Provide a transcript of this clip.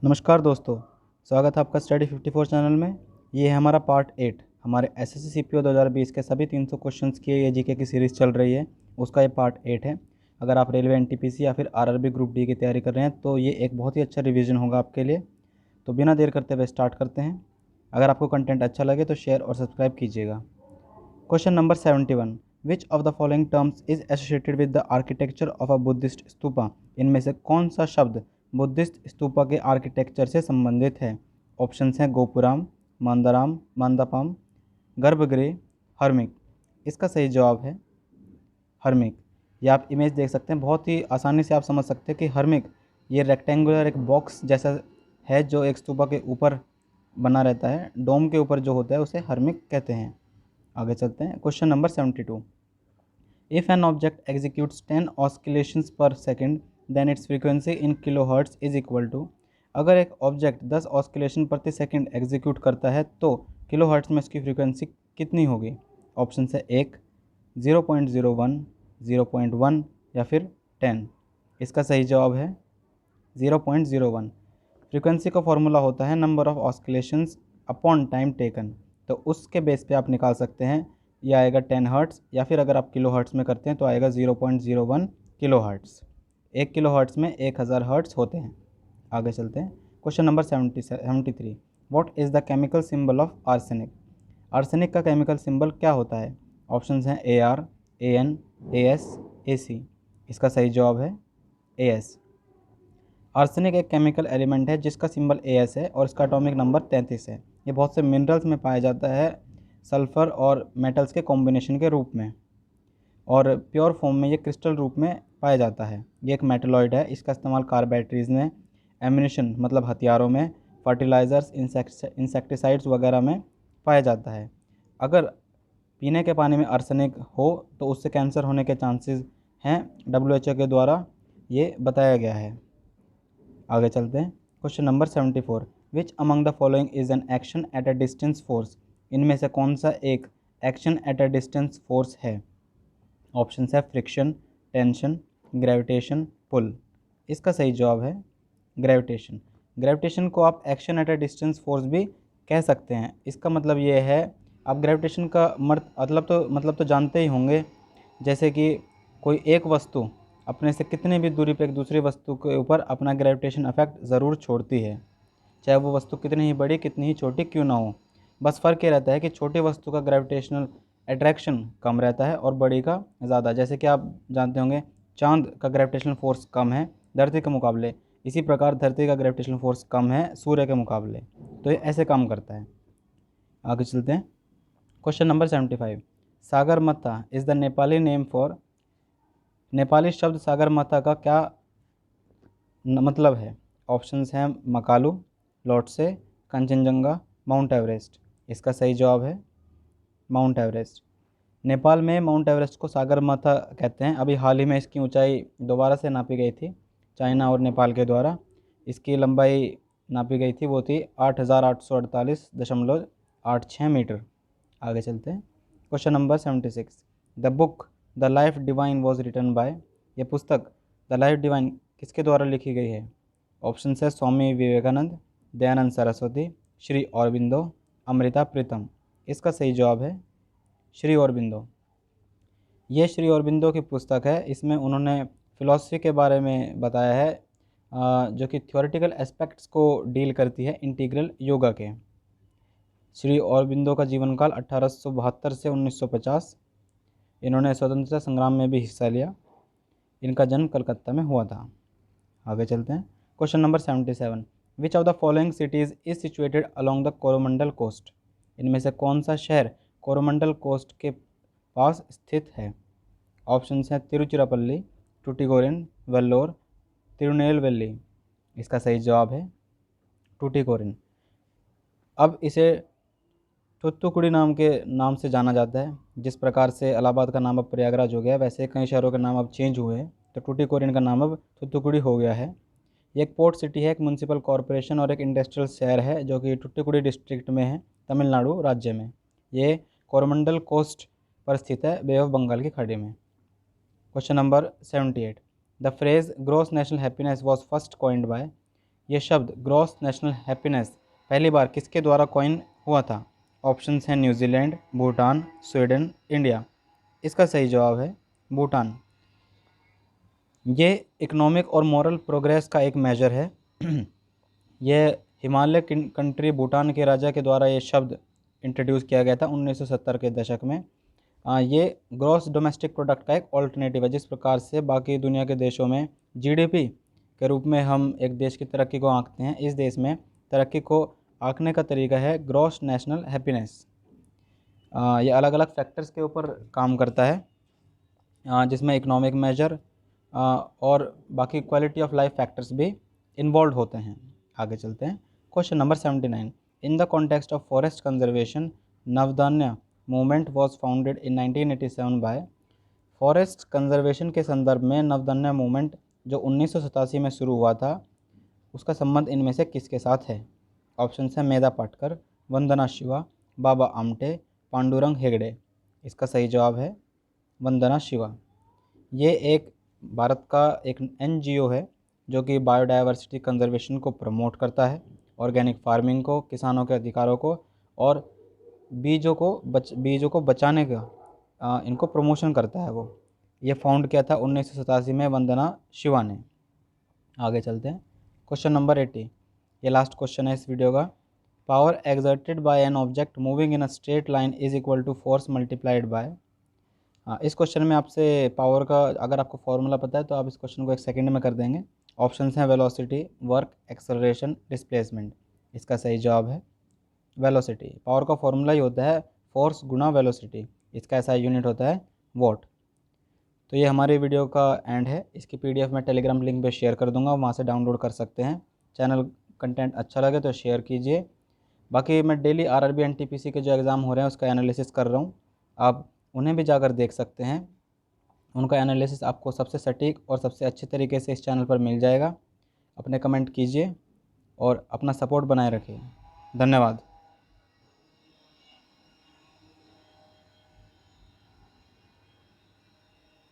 नमस्कार दोस्तों, स्वागत है आपका स्टडी 54 चैनल में। ये है हमारा पार्ट 8। हमारे एसएससी सीपीओ 2020 के सभी 300 क्वेश्चंस की ये जीके की सीरीज़ चल रही है, उसका ये पार्ट 8 है। अगर आप रेलवे एनटीपीसी या फिर आरआरबी ग्रुप डी की तैयारी कर रहे हैं तो ये एक बहुत ही अच्छा रिवीजन होगा आपके लिए। तो बिना देर करते हुए स्टार्ट करते हैं। अगर आपको कंटेंट अच्छा लगे तो शेयर और सब्सक्राइब कीजिएगा। Question number 71, which of the following terms is associated with the architecture of a Buddhist stupa. इनमें से कौन सा शब्द बुद्धिस्ट स्तूपा के आर्किटेक्चर से संबंधित है। ऑप्शंस हैं गोपुराम, मंदाराम, मंदापम, गर्भगृह, हर्मिक। इसका सही जवाब है हर्मिक। ये आप इमेज देख सकते हैं, बहुत ही आसानी से आप समझ सकते हैं कि हर्मिक ये रेक्टेंगुलर एक बॉक्स जैसा है जो एक स्तूपा के ऊपर बना रहता है, डोम के ऊपर जो होता है उसे हर्मिक कहते हैं। आगे चलते हैं। Question number 72, if an object executes 10 oscillations per second then its frequency in kilohertz is equal to. अगर एक ऑब्जेक्ट 10 ऑस्किलेशन प्रति सेकंड एग्जीक्यूट करता है तो किलोहर्ट्ज में इसकी फ्रीक्वेंसी कितनी होगी। ऑप्शन है 1, 0.01, 0.1 या फिर 10। इसका सही जवाब है 0.01। फ्रीक्वेंसी का फॉर्मूला होता है number of oscillations upon time taken, तो उसके बेस पे आप निकाल सकते हैं। ये आएगा 10 हर्ट्स, या फिर अगर आप किलो हर्ट्स में करते हैं तो आएगा 0.01 किलो हर्ट्स। 1 किलो हर्ट्स में 1000 हर्ट्स होते हैं। आगे चलते हैं। Question number 73, what is the chemical symbol of arsenic. Arsenic का केमिकल सिंबल क्या होता है। ऑप्शंस हैं AR, AN, AS, AC। इसका सही जवाब है AS। आर्सेनिक एक केमिकल एलिमेंट है जिसका सिंबल AS है और इसका एटॉमिक नंबर 33 है। ये बहुत से मिनरल्स में पाया जाता है, सल्फ़र और मेटल्स के कॉम्बिनेशन के रूप में, और प्योर फॉर्म में ये क्रिस्टल रूप में पाया जाता है। ये एक मेटलॉइड है। इसका इस्तेमाल कार बैटरीज़ में, एम्यूनिशन मतलब हथियारों में, फर्टिलाइज़र्स, इंसेक्टिसाइड्स वगैरह में पाया जाता है। अगर पीने के पानी में आर्सेनिक हो तो उससे कैंसर होने के चांसेस हैं, WHO के द्वारा ये बताया गया है। आगे चलते हैं। Question number 74, which among the following is an action at a distance force. इनमें से कौन सा एक action at a distance force है। ऑप्शन है फ्रिक्शन, टेंशन, ग्रेविटेशन, पुल। इसका सही जवाब है ग्रेविटेशन। ग्रेविटेशन को आप action at a distance force भी कह सकते हैं। इसका मतलब ये है, आप ग्रेविटेशन का मतलब तो जानते ही होंगे। जैसे कि कोई एक वस्तु अपने से कितने भी दूरी पर एक दूसरी वस्तु के ऊपर अपना ग्रेविटेशन इफेक्ट ज़रूर छोड़ती है, चाहे वो वस्तु कितनी ही बड़ी कितनी ही छोटी क्यों ना हो। बस फ़र्क ये रहता है कि छोटी वस्तु का ग्रेविटेशनल अट्रैक्शन कम रहता है और बड़ी का ज़्यादा। जैसे कि आप जानते होंगे चांद का ग्रेविटेशनल फोर्स कम है धरती के मुकाबले, इसी प्रकार धरती का ग्रेविटेशनल फोर्स कम है सूर्य के मुकाबले। तो ये ऐसे काम करता है। आगे चलते हैं। Question number 75, Sagarmatha is the Nepali name for. Nepali शब्द सागरमाथा का क्या मतलब है। ऑप्शंस हैं मकालू, लोटसे, कंचनजंगा, माउंट एवरेस्ट। इसका सही जवाब है माउंट एवरेस्ट। नेपाल में माउंट एवरेस्ट को सागरमाथा कहते हैं। अभी हाल ही में इसकी ऊंचाई दोबारा से नापी गई थी चाइना और नेपाल के द्वारा। इसकी लंबाई नापी गई थी, वो थी 8848.86 मीटर। आगे चलते हैं। Question number 76, the book the life divine was written by. ये पुस्तक द लाइफ डिवाइन किसके द्वारा लिखी गई है। ऑप्शन है स्वामी विवेकानंद, दयानंद सरस्वती, श्री औरबिंदो, अमृता प्रीतम। इसका सही जवाब है श्री औरबिंदो। ये श्री औरबिंदो की पुस्तक है। इसमें उन्होंने फ़िलॉसफी के बारे में बताया है, जो कि थ्योरेटिकल एस्पेक्ट्स को डील करती है इंटीग्रल योगा के। श्री औरबिंदो का जीवन काल 1872 से 1950। इन्होंने स्वतंत्रता संग्राम में भी हिस्सा लिया। इनका जन्म कलकत्ता में हुआ था। आगे चलते हैं। Question number 77, which of the following cities is situated along the Coromandel coast. इनमें से कौन सा शहर कोरोमंडल कोस्ट के पास स्थित है। ऑप्शंस हैं तिरुचिरापल्ली, टुटिकोरिन, वेल्लोर, तिरुनेलवेली। इसका सही जवाब है टुटिकोरिन। अब इसे थूथुकुडी नाम से जाना जाता है। जिस प्रकार से इलाहाबाद का नाम अब प्रयागराज हो गया, वैसे कई शहरों के नाम अब चेंज हुए हैं, तो टुटिकोरिन का नाम अब थूथुकुडी हो गया है। ये एक पोर्ट सिटी है, एक म्यूनसिपल कॉरपोरेशन और एक इंडस्ट्रियल शहर है जो कि टुटिकोडी डिस्ट्रिक्ट में है, तमिलनाडु राज्य में। ये कोरोमंडल कोस्ट पर स्थित है, बे ऑफ बंगाल की खाड़ी में। Question number 78, the phrase gross national happiness was first coined by. ये शब्द ग्रॉस नेशनल हैप्पीनेस पहली बार किसके द्वारा कॉइन हुआ था? ऑप्शंस हैं न्यूजीलैंड, भूटान, स्वीडन, इंडिया। इसका सही जवाब है भूटान। ये इकोनॉमिक और मॉरल प्रोग्रेस का एक मेजर है। यह हिमालय कंट्री भूटान के राजा के द्वारा ये शब्द इंट्रोड्यूस किया गया था 1970 के दशक में। ये ग्रॉस डोमेस्टिक प्रोडक्ट का एक ऑल्टरनेटिव है। जिस प्रकार से बाकी दुनिया के देशों में जीडीपी के रूप में हम एक देश की तरक्की को आंकते हैं, इस देश में तरक्की को आंकने का तरीका है ग्रॉस नेशनल हैप्पीनेस। ये अलग अलग फैक्टर्स के ऊपर काम करता है, जिसमें इकोनॉमिक मेजर और बाकी क्वालिटी ऑफ लाइफ फैक्टर्स भी इन्वॉल्व होते हैं। आगे चलते हैं। Question number 79, in the context of forest conservation Navdanya movement was founded in 1987 by. Forest conservation के संदर्भ में नवधान्य मूवमेंट जो 1987 में शुरू हुआ था, उसका संबंध इनमें से किसके साथ है? ऑप्शन है मेधा पाटकर, वंदना शिवा, बाबा आमटे, पांडुरंग हेगड़े। इसका सही जवाब है वंदना शिवा। ये एक भारत का एक एनजीओ है जो कि बायोडाइवर्सिटी कंजर्वेशन को प्रमोट करता है, ऑर्गेनिक फार्मिंग को, किसानों के अधिकारों को और बीजों को बचाने का इनको प्रमोशन करता है। वो ये फाउंड किया था 1987 में वंदना शिवा ने। आगे चलते हैं। क्वेश्चन नंबर 80, ये लास्ट क्वेश्चन है इस वीडियो का। Power exerted by an object moving in a straight line is equal to force multiplied by. इस क्वेश्चन में आपसे पावर का अगर आपको फॉर्मूला पता है तो आप इस क्वेश्चन को एक सेकंड में कर देंगे। ऑप्शंस हैं वेलोसिटी, वर्क, एक्सेलरेशन, डिस्प्लेसमेंट। इसका सही जवाब है वेलोसिटी। पावर का फॉर्मूला ही होता है फोर्स गुना वेलोसिटी। इसका ऐसा यूनिट होता है वॉट। तो ये हमारे वीडियो का एंड है। इसकी पीडीएफ मैं टेलीग्राम लिंक पे शेयर कर दूंगा, वहाँ से डाउनलोड कर सकते हैं। चैनल कंटेंट अच्छा लगे तो शेयर कीजिए। बाकी मैं डेली आरआरबी एनटीपीसी के जो एग्ज़ाम हो रहे हैं उसका एनालिसिस कर रहा हूँ, आप उन्हें भी जाकर देख सकते हैं। उनका एनालिसिस आपको सबसे सटीक और सबसे अच्छे तरीके से इस चैनल पर मिल जाएगा। अपने कमेंट कीजिए और अपना सपोर्ट बनाए रखिए। धन्यवाद।